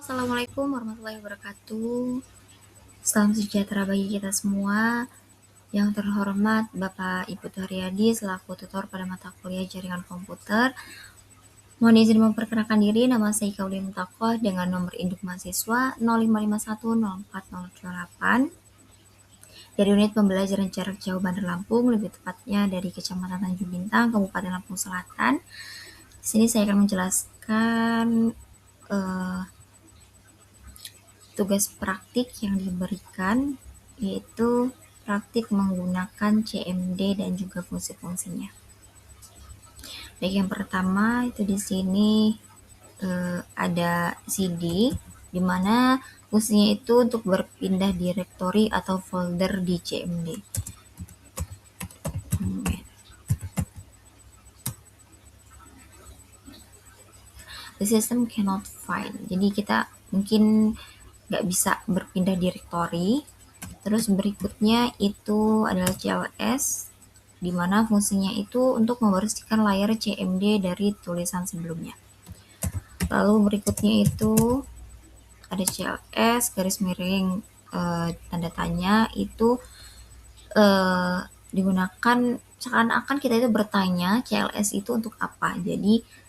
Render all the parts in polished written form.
Assalamualaikum warahmatullahi wabarakatuh. Salam sejahtera bagi kita semua. Yang terhormat Bapak Ibu Haryadi selaku tutor pada mata kuliah jaringan komputer. Mohon izin memperkenalkan diri, nama saya Ika Ulia Mutakoh dengan nomor induk mahasiswa 05510408 dari unit pembelajaran jarak jauh Bandar Lampung, lebih tepatnya dari Kecamatan Tanjung Bintang, Kabupaten Lampung Selatan. Di sini saya akan menjelaskan tugas praktik yang diberikan, yaitu praktik menggunakan CMD dan juga fungsi-fungsinya. Baik, yang pertama itu di sini ada CD, di mana fungsinya itu untuk berpindah direktori atau folder di CMD. The system cannot find. Jadi kita mungkin nggak bisa berpindah direktori. Terus berikutnya itu adalah CLS, di mana fungsinya itu untuk membersihkan layar CMD dari tulisan sebelumnya. Lalu berikutnya itu ada CLS garis miring tanda tanya, itu digunakan seakan-akan kita itu bertanya CLS itu untuk apa. Jadi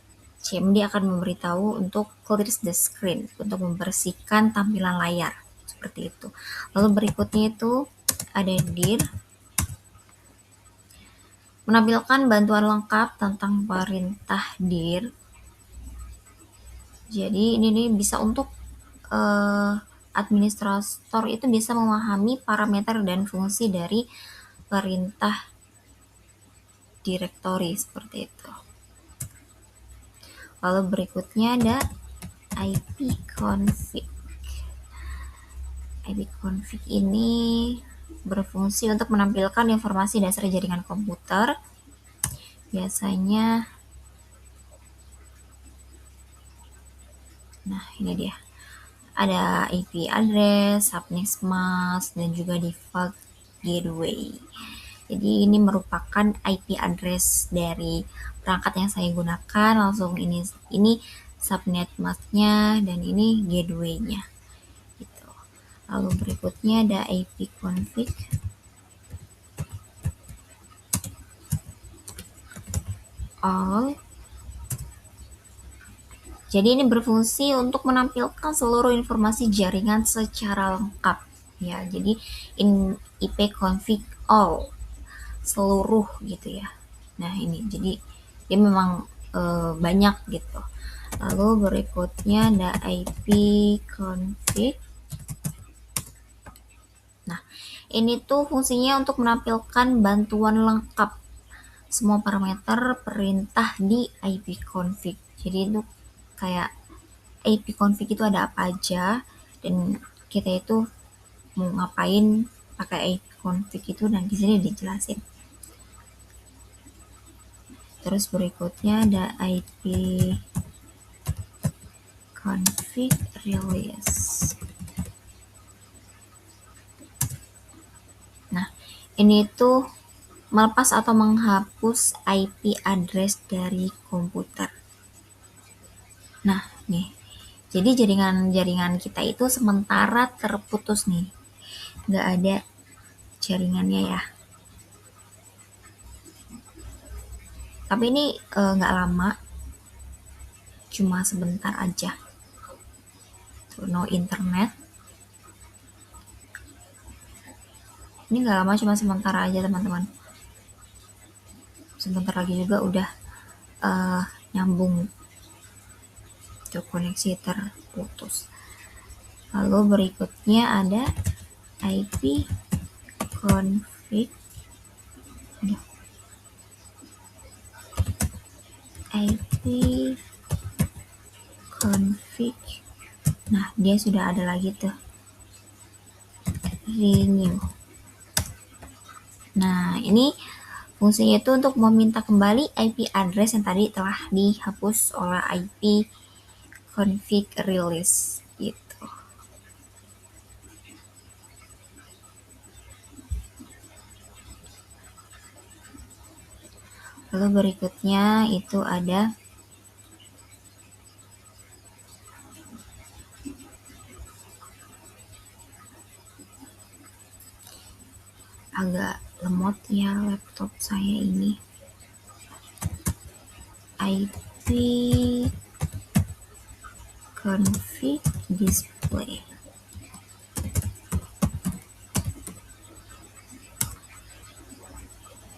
CMD akan memberitahu untuk clear the screen, untuk membersihkan tampilan layar, seperti itu. Lalu berikutnya itu ada dir, menampilkan bantuan lengkap tentang perintah dir. Jadi ini bisa untuk administrator itu bisa memahami parameter dan fungsi dari perintah direktori, seperti itu. Lalu berikutnya ada ipconfig. ipconfig ini berfungsi untuk menampilkan informasi dasar jaringan komputer. Biasanya, nah ini dia, ada IP address, subnet mask, dan juga default gateway. Jadi ini merupakan IP address dari perangkat yang saya gunakan. Langsung ini subnet masknya dan ini gateway-nya. Gitu. Lalu berikutnya ada ipconfig. All. Jadi ini berfungsi untuk menampilkan seluruh informasi jaringan secara lengkap. Ya, jadi ipconfig all, seluruh gitu ya. Nah ini, jadi dia memang banyak gitu. Lalu berikutnya ada ipconfig. Nah ini tuh fungsinya untuk menampilkan bantuan lengkap semua parameter perintah di ipconfig. Jadi itu kayak ipconfig itu ada apa aja dan kita itu mau ngapain pakai ipconfig itu, dan di sini dijelasin. Terus berikutnya ada ipconfig release. Nah, ini tuh melepas atau menghapus IP address dari komputer. Nah, nih. Jadi jaringan kita itu sementara terputus nih. Nggak ada jaringannya ya. Tapi ini nggak lama. Cuma sebentar aja. Tuh, no internet. Ini nggak lama, cuma sementara aja teman-teman. Sebentar lagi juga udah nyambung. Tuh, koneksi terputus. Lalu berikutnya ada ipconfig. ipconfig. Nah, dia sudah ada lagi tuh. Renew. Nah, ini fungsinya itu untuk meminta kembali IP address yang tadi telah dihapus oleh ipconfig release gitu. Lalu berikutnya itu ada agak lemot ya laptop saya ini. IP config display.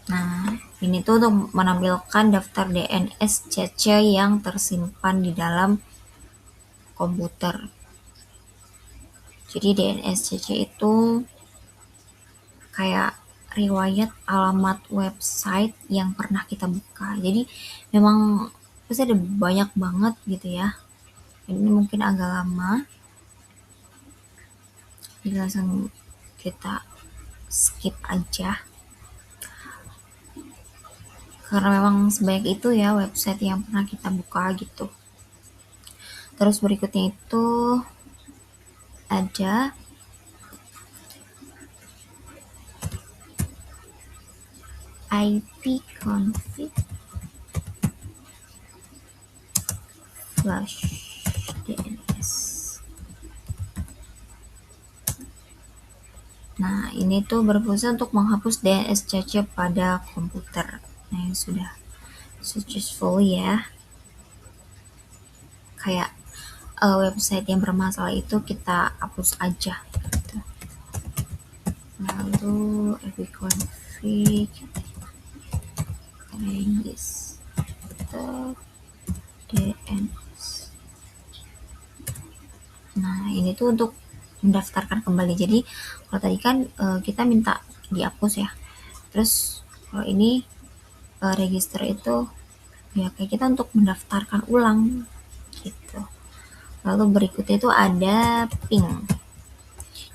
Nah, ini tuh untuk menampilkan daftar DNSCC yang tersimpan di dalam komputer. Jadi DNSCC itu kayak riwayat alamat website yang pernah kita buka. Jadi memang pasti ada banyak banget gitu ya. Ini mungkin agak lama. Jadi langsung kita skip aja. Karena memang sebanyak itu ya website yang pernah kita buka gitu. Terus berikutnya itu ada IP config flash DNS. Nah, ini tuh berfungsi untuk menghapus DNSCC pada komputer. Nah, ini sudah successful ya. Kayak website yang bermasalah itu kita hapus aja gitu. Lalu IP config ranges DNS. Nah, ini tuh untuk mendaftarkan kembali. Jadi kalau tadi kan kita minta dihapus ya. Terus kalau ini register itu ya kayak kita untuk mendaftarkan ulang gitu. Lalu berikutnya itu ada ping.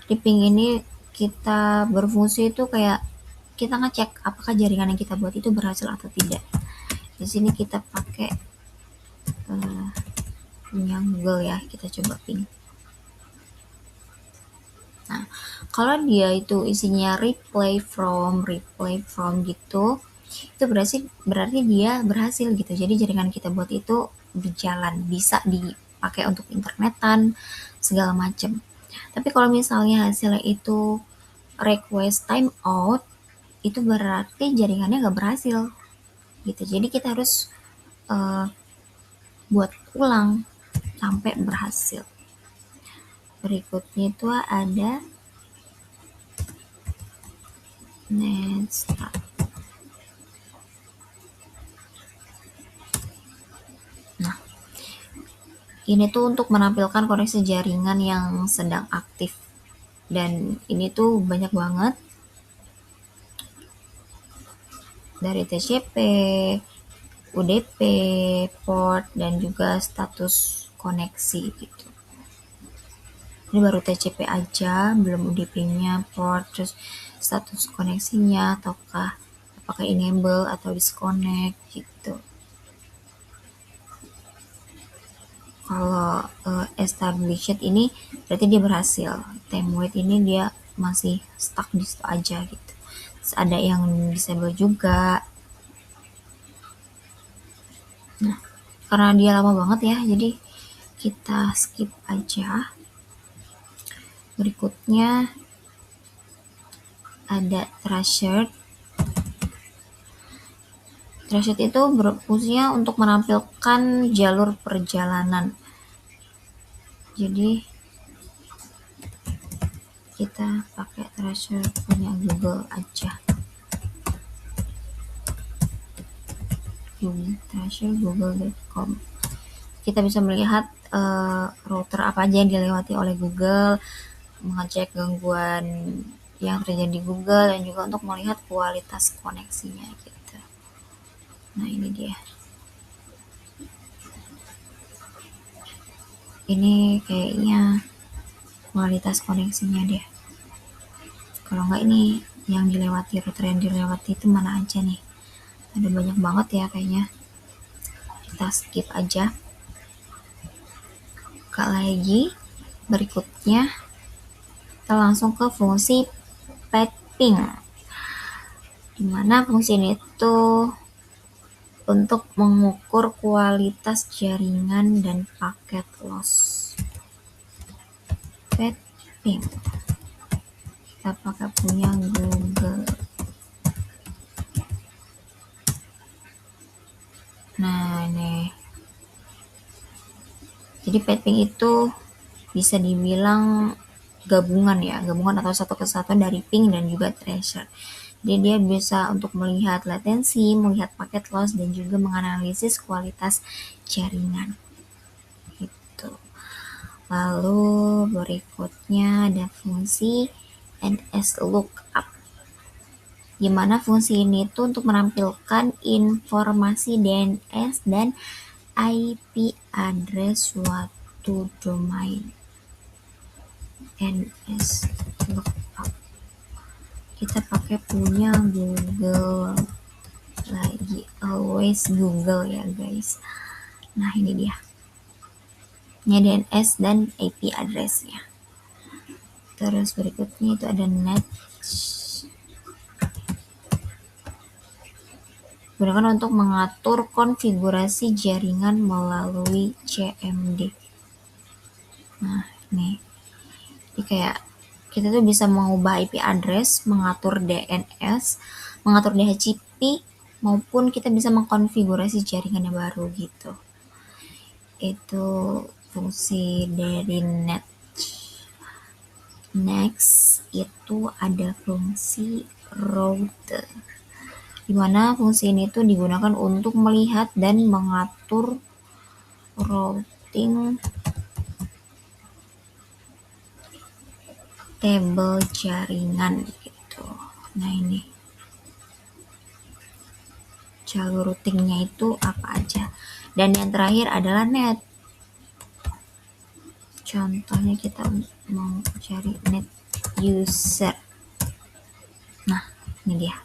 Di ping ini kita berfungsi itu kayak kita ngecek apakah jaringan yang kita buat itu berhasil atau tidak. Di sini kita pakai punya Google ya, kita coba ping. Nah, kalau dia itu isinya replay from gitu, itu berarti dia berhasil gitu. Jadi jaringan kita buat itu berjalan, bisa dipakai untuk internetan, segala macam. Tapi kalau misalnya hasilnya itu request timeout, itu berarti jaringannya nggak berhasil gitu. Jadi kita harus buat ulang sampai berhasil. Berikutnya itu ada netstart. Nah, ini tuh untuk menampilkan koneksi jaringan yang sedang aktif. Dan ini tuh banyak banget. Dari TCP, UDP, port, dan juga status koneksi gitu. Ini baru TCP aja, belum UDP-nya, port, terus status koneksinya, ataukah apakah enable atau disconnect gitu. Kalau established ini berarti dia berhasil. Time wait ini dia masih stuck di situ aja gitu. Terus ada yang disable juga. Nah, karena dia lama banget ya, jadi kita skip aja. Berikutnya ada trusted. Trusted itu berfungsinya untuk menampilkan jalur perjalanan. Jadi kita pakai trusted punya Google aja. Google.com. Kita bisa melihat router apa aja yang dilewati oleh Google, mengecek gangguan yang terjadi di Google, dan juga untuk melihat kualitas koneksinya gitu. Nah, ini dia. Ini kayaknya kualitas koneksinya deh. Kalau nggak ini yang dilewati, router yang dilewati itu mana aja nih? Ada banyak banget ya kayaknya. Kita skip aja. Buka lagi. Berikutnya kita langsung ke fungsi ping. Dimana fungsi ini tuh untuk mengukur kualitas jaringan dan paket loss. Ping. Kita pakai punya Google. Nah, nih. Jadi Piping itu bisa dibilang gabungan atau satu kesatuan dari ping dan juga treasure. Jadi dia bisa untuk melihat latensi, melihat paket loss, dan juga menganalisis kualitas jaringan. Gitu. Lalu berikutnya ada fungsi NSLOOKUP. Gimana fungsi ini tuh untuk menampilkan informasi DNS dan IP address suatu domain. NSLOOKUP. Kita pakai punya Google lagi, always Google ya guys. Nah ini dia, ini DNS dan IP addressnya. Terus berikutnya itu ada net, gunakan untuk mengatur konfigurasi jaringan melalui CMD. Nah ini, jadi kayak kita tuh bisa mengubah IP address, mengatur DNS, mengatur DHCP, maupun kita bisa mengkonfigurasi jaringan yang baru gitu. Itu fungsi dari net. Next itu ada fungsi route, di mana fungsi ini tuh digunakan untuk melihat dan mengatur routing tabel jaringan gitu. Nah ini jalur routingnya itu apa aja. Dan yang terakhir adalah net. Contohnya kita mau cari net user. Nah ini dia.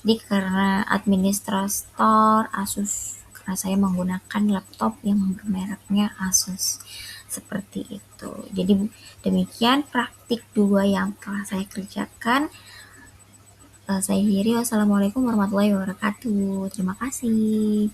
Jadi karena administrator Asus, karena saya menggunakan laptop yang bermereknya Asus. Seperti itu. Jadi demikian praktik 2 yang telah saya kerjakan. Saya akhiri. Wassalamualaikum warahmatullahi wabarakatuh. Terima kasih.